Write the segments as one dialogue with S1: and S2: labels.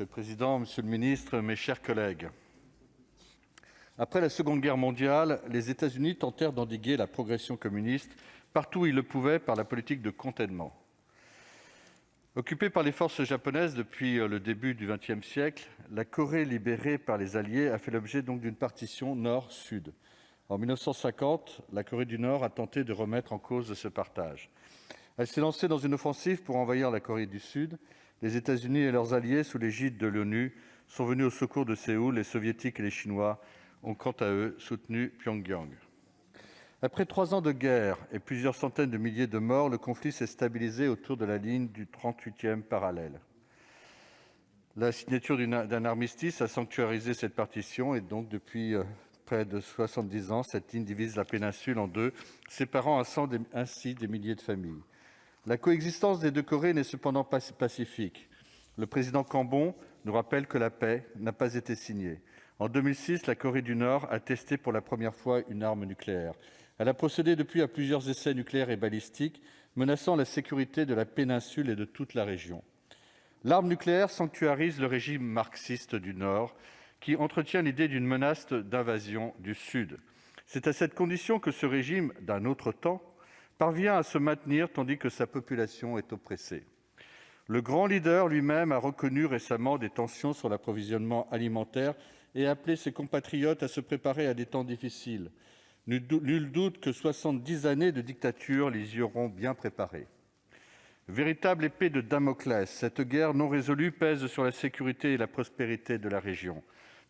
S1: Monsieur le Président, Monsieur le Ministre, mes chers collègues, après la Seconde Guerre mondiale, les États-Unis tentèrent d'endiguer la progression communiste partout où ils le pouvaient par la politique de containment. Occupée par les forces japonaises depuis le début du XXe siècle, la Corée libérée par les Alliés a fait l'objet donc d'une partition nord-sud. En 1950, la Corée du Nord a tenté de remettre en cause ce partage. Elle s'est lancée dans une offensive pour envahir la Corée du Sud. Les États-Unis et leurs alliés, sous l'égide de l'ONU, sont venus au secours de Séoul. Les Soviétiques et les Chinois ont, quant à eux, soutenu Pyongyang. Après 3 ans de guerre et plusieurs centaines de milliers de morts, le conflit s'est stabilisé autour de la ligne du 38e parallèle. La signature d'un armistice a sanctuarisé cette partition et donc depuis près de 70 ans, cette ligne divise la péninsule en deux, séparant ainsi des milliers de familles. La coexistence des deux Corées n'est cependant pas pacifique. Le président Cambon nous rappelle que la paix n'a pas été signée. En 2006, la Corée du Nord a testé pour la première fois une arme nucléaire. Elle a procédé depuis à plusieurs essais nucléaires et balistiques, menaçant la sécurité de la péninsule et de toute la région. L'arme nucléaire sanctuarise le régime marxiste du Nord, qui entretient l'idée d'une menace d'invasion du Sud. C'est à cette condition que ce régime, d'un autre temps, parvient à se maintenir tandis que sa population est oppressée. Le grand leader lui-même a reconnu récemment des tensions sur l'approvisionnement alimentaire et a appelé ses compatriotes à se préparer à des temps difficiles. Nul doute que 70 années de dictature les y auront bien préparés. Véritable épée de Damoclès, cette guerre non résolue pèse sur la sécurité et la prospérité de la région.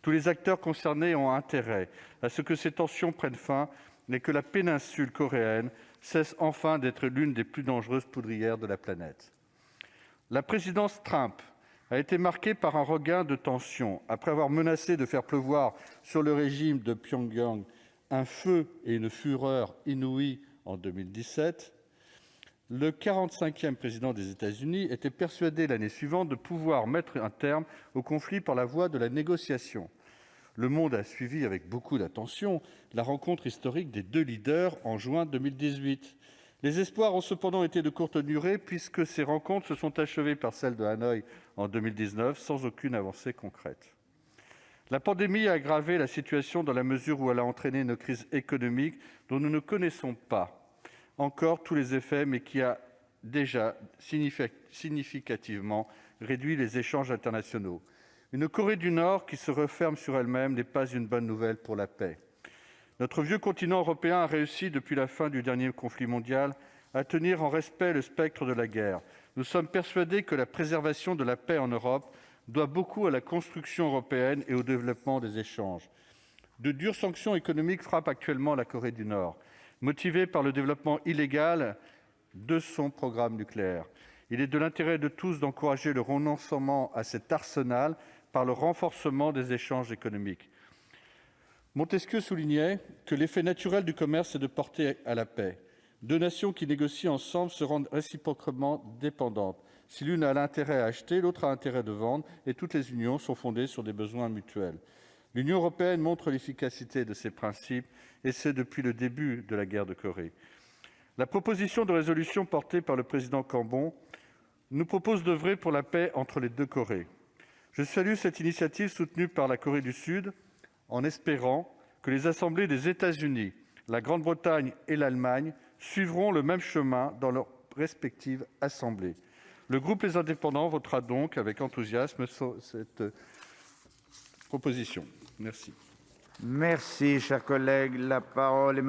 S1: Tous les acteurs concernés ont intérêt à ce que ces tensions prennent fin et que la péninsule coréenne cesse enfin d'être l'une des plus dangereuses poudrières de la planète. La présidence Trump a été marquée par un regain de tensions. Après avoir menacé de faire pleuvoir sur le régime de Pyongyang un feu et une fureur inouïs en 2017, le 45e président des États-Unis était persuadé l'année suivante de pouvoir mettre un terme au conflit par la voie de la négociation. Le monde a suivi avec beaucoup d'attention la rencontre historique des deux leaders en juin 2018. Les espoirs ont cependant été de courte durée puisque ces rencontres se sont achevées par celle de Hanoï en 2019 sans aucune avancée concrète. La pandémie a aggravé la situation dans la mesure où elle a entraîné une crise économique dont nous ne connaissons pas encore tous les effets, mais qui a déjà significativement réduit les échanges internationaux. Une Corée du Nord qui se referme sur elle-même n'est pas une bonne nouvelle pour la paix. Notre vieux continent européen a réussi, depuis la fin du dernier conflit mondial, à tenir en respect le spectre de la guerre. Nous sommes persuadés que la préservation de la paix en Europe doit beaucoup à la construction européenne et au développement des échanges. De dures sanctions économiques frappent actuellement la Corée du Nord, motivée par le développement illégal de son programme nucléaire. Il est de l'intérêt de tous d'encourager le renoncement à cet arsenal par le renforcement des échanges économiques. Montesquieu soulignait que l'effet naturel du commerce est de porter à la paix. Deux nations qui négocient ensemble se rendent réciproquement dépendantes. Si l'une a l'intérêt à acheter, l'autre a intérêt de vendre, et toutes les unions sont fondées sur des besoins mutuels. L'Union européenne montre l'efficacité de ces principes, et c'est depuis le début de la guerre de Corée. La proposition de résolution portée par le président Cambon nous propose d'œuvrer pour la paix entre les deux Corées. Je salue cette initiative soutenue par la Corée du Sud, en espérant que les assemblées des États-Unis, la Grande-Bretagne et l'Allemagne suivront le même chemin dans leurs respectives assemblées. Le groupe Les Indépendants votera donc avec enthousiasme cette proposition. Merci.
S2: Merci, chers collègues. La parole est maintenant